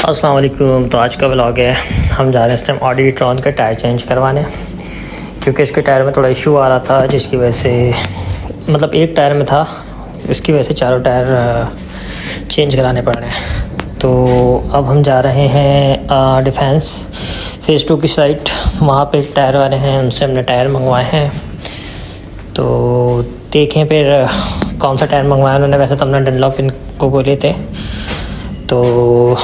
अस्सलाम वालेकुम। तो आज का व्लॉग है, हम जा रहे हैं इस टाइम ऑडी ट्रॉन का टायर चेंज करवाने, क्योंकि इसके टायर में थोड़ा इशू आ रहा था, जिसकी वजह से मतलब एक टायर में था, इसकी वजह से चारों टायर चेंज कराने पड़ रहे हैं। तो अब हम जा रहे हैं डिफेंस फ़ेज़ 2 की साइट। वहाँ पे एक टायर वाले हैं, उनसे हमने टायर मंगवाए हैं। तो देखें फिर कौन सा टायर मंगवाया उन्होंने। वैसे तो हमने डनलॉप इनको बोले थे, तो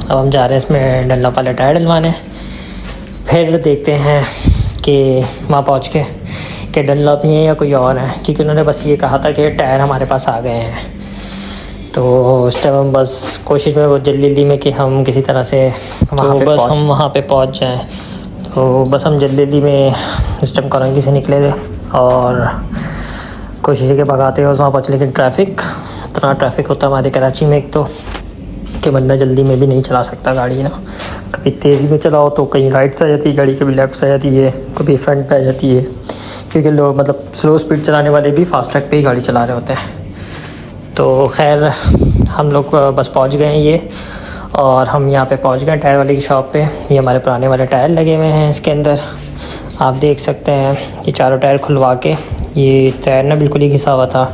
अब हम जा रहे हैं इसमें डनलॉप वाले टायर डलवाने। फिर देखते हैं कि वहाँ पहुँच के कि डनलॉप ही है या कोई और है, क्योंकि उन्होंने बस ये कहा था कि टायर हमारे पास आ गए हैं। तो उस टाइम हम बस कोशिश में बहुत जल्दी में कि हम किसी तरह से वहाँ पे पहुँच जाएं। तो बस हम जल्दी में इस टाइम करंगी से निकले थे और कोशिश के भगाते हुए वहाँ पहुँचे, लेकिन इतना ट्रैफिक होता है हमारे कराची में एक तो कि बंदा जल्दी में भी नहीं चला सकता गाड़ी ना। कभी तेज़ी में चलाओ तो कहीं राइट से आ जाती है गाड़ी, कभी लेफ़्ट से आ जाती है, कभी फ्रंट पे आ जाती है, क्योंकि लोग मतलब स्लो स्पीड चलाने वाले भी फास्ट ट्रैक पे ही गाड़ी चला रहे होते हैं। तो खैर हम लोग बस पहुंच गए हैं ये, और हम यहाँ पे पहुंच गए टायर वाले की शॉप पे। ये हमारे पुराने वाले टायर लगे हुए हैं इसके अंदर, आप देख सकते हैं। ये चारों टायर खुलवा के, ये टायर ना बिल्कुल ही घिसा हुआ था,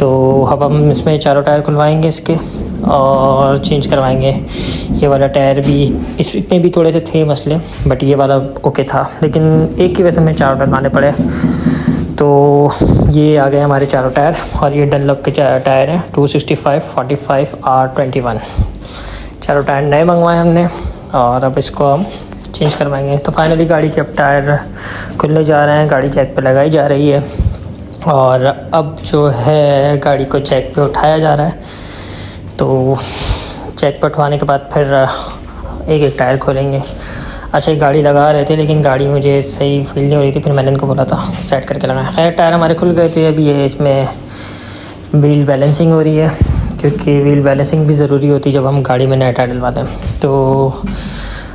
तो अब हम इसमें चारों टायर खुलवाएँगे इसके और चेंज करवाएंगे। ये वाला टायर भी, इसमें भी थोड़े से थे मसले, बट ये वाला ओके था, लेकिन एक की वजह से हमें चारों डलवाने पड़े। तो ये आ गए हमारे चारों टायर, और ये डनलॉप के टायर हैं 265, 45 R21। चारों टायर नए मंगवाए हमने, और अब इसको हम चेंज करवाएंगे। तो फाइनली गाड़ी के अब टायर खुलने जा रहे हैं, गाड़ी चेक पे लगाई जा रही है, और अब जो है गाड़ी को चेक पे उठाया जा रहा है। तो चेक पर उठवाने के बाद फिर एक एक टायर खोलेंगे। अच्छा, ये गाड़ी लगा रहे थे, लेकिन गाड़ी मुझे सही फील नहीं हो रही थी, फिर मैंने इनको बोला था सेट करके लगाएं। खैर टायर हमारे खुल गए थे। अभी ये इसमें व्हील बैलेंसिंग हो रही है, क्योंकि व्हील बैलेंसिंग भी ज़रूरी होती है जब हम गाड़ी में नया टायर डलवाते हैं। तो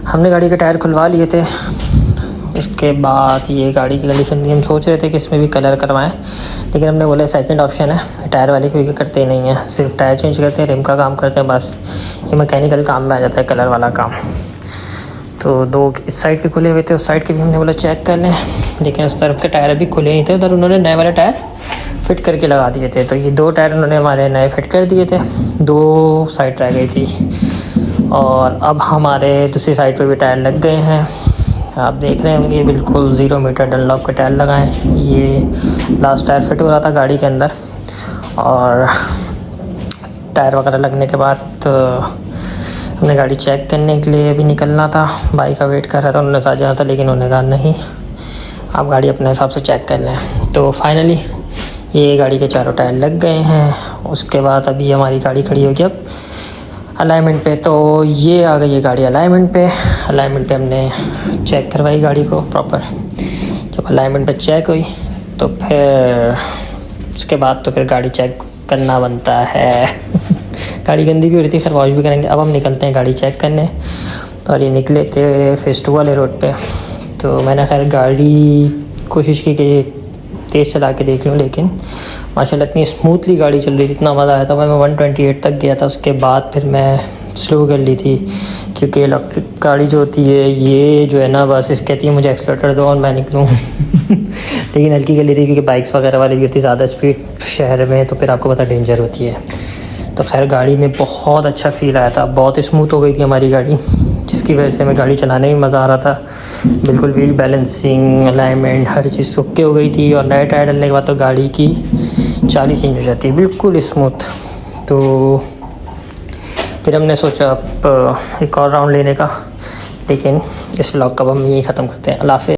हमने गाड़ी के टायर खुलवा लिए थे। उसके बाद ये गाड़ी की कंडीशन थी, हम सोच रहे थे कि इसमें भी कलर करवाएं, लेकिन हमने बोला सेकंड ऑप्शन है, टायर वाले कोई करते नहीं हैं, सिर्फ टायर चेंज करते हैं, रिम का काम करते हैं, बस ये मैकेनिकल काम में आ जाता है कलर वाला काम। तो दो इस साइड के खुले हुए थे, उस साइड के भी हमने बोला चेक कर लें, लेकिन उस तरफ के टायर अभी खुले नहीं थे। उधर उन्होंने नए वाले टायर फिट करके लगा दिए थे। तो ये 2 टायर उन्होंने हमारे नए फिट कर दिए थे, 2 साइड रह गई थी, और अब हमारे दूसरी साइड पर भी टायर लग गए हैं। आप देख रहे होंगे बिल्कुल 0 मीटर डनलॉप के टायर लगाएं। ये लास्ट टायर फिट हो रहा था गाड़ी के अंदर, और टायर वगैरह लगने के बाद हमने गाड़ी चेक करने के लिए भी निकलना था। भाई का वेट कर रहा था, उन्होंने साथ जाना था, लेकिन उन्होंने कहा नहीं, आप गाड़ी अपने हिसाब से चेक कर लें। तो फाइनली ये गाड़ी के चारों टायर लग गए हैं। उसके बाद अभी हमारी गाड़ी खड़ी होगी अब अलाइनमेंट पे। तो ये आ गई है गाड़ी अलाइनमेंट पे हमने चेक करवाई गाड़ी को प्रॉपर। जब अलाइनमेंट पे चेक हुई तो फिर उसके बाद तो फिर गाड़ी चेक करना बनता है। गाड़ी गंदी भी हो रही थी, फिर वॉश भी करेंगे। अब हम निकलते हैं गाड़ी चेक करने, और ये निकले थे फ़ेज़ 2 वाले रोड पे। तो मैंने खैर गाड़ी कोशिश की कि तेज़ चला के देख लूँ, लेकिन माशाल्लाह इतनी स्मूथली गाड़ी चल रही थी, इतना मज़ा आया था। मैं 128 तक गया था, उसके बाद फिर मैं स्लो कर ली थी, क्योंकि इलेक्ट्रिक गाड़ी जो होती है ये जो है ना, बस इस कहती है मुझे एक्सलेटर दो और मैं निकलूँ। लेकिन हल्की कर ली थी, क्योंकि बाइक्स वगैरह वाली भी होती है ज़्यादा स्पीड शहर में, तो फिर आपको पता डेंजर होती है। तो खैर गाड़ी में बहुत अच्छा फ़ील आया था, बहुत स्मूथ हो गई थी हमारी गाड़ी, जिसकी वजह से हमें गाड़ी चलाने में मज़ा आ रहा था। बिल्कुल व्हील बैलेंसिंग, अलाइनमेंट, हर चीज़ ओके हो गई थी, और नए टायर डलने के बाद तो गाड़ी की चाल ही चेंज हो जाती है, बिल्कुल स्मूथ। तो फिर हमने सोचा अब एक और राउंड लेने का, लेकिन इस व्लॉग का हम यही ख़त्म करते हैं। अल्लाह हाफ़िज़।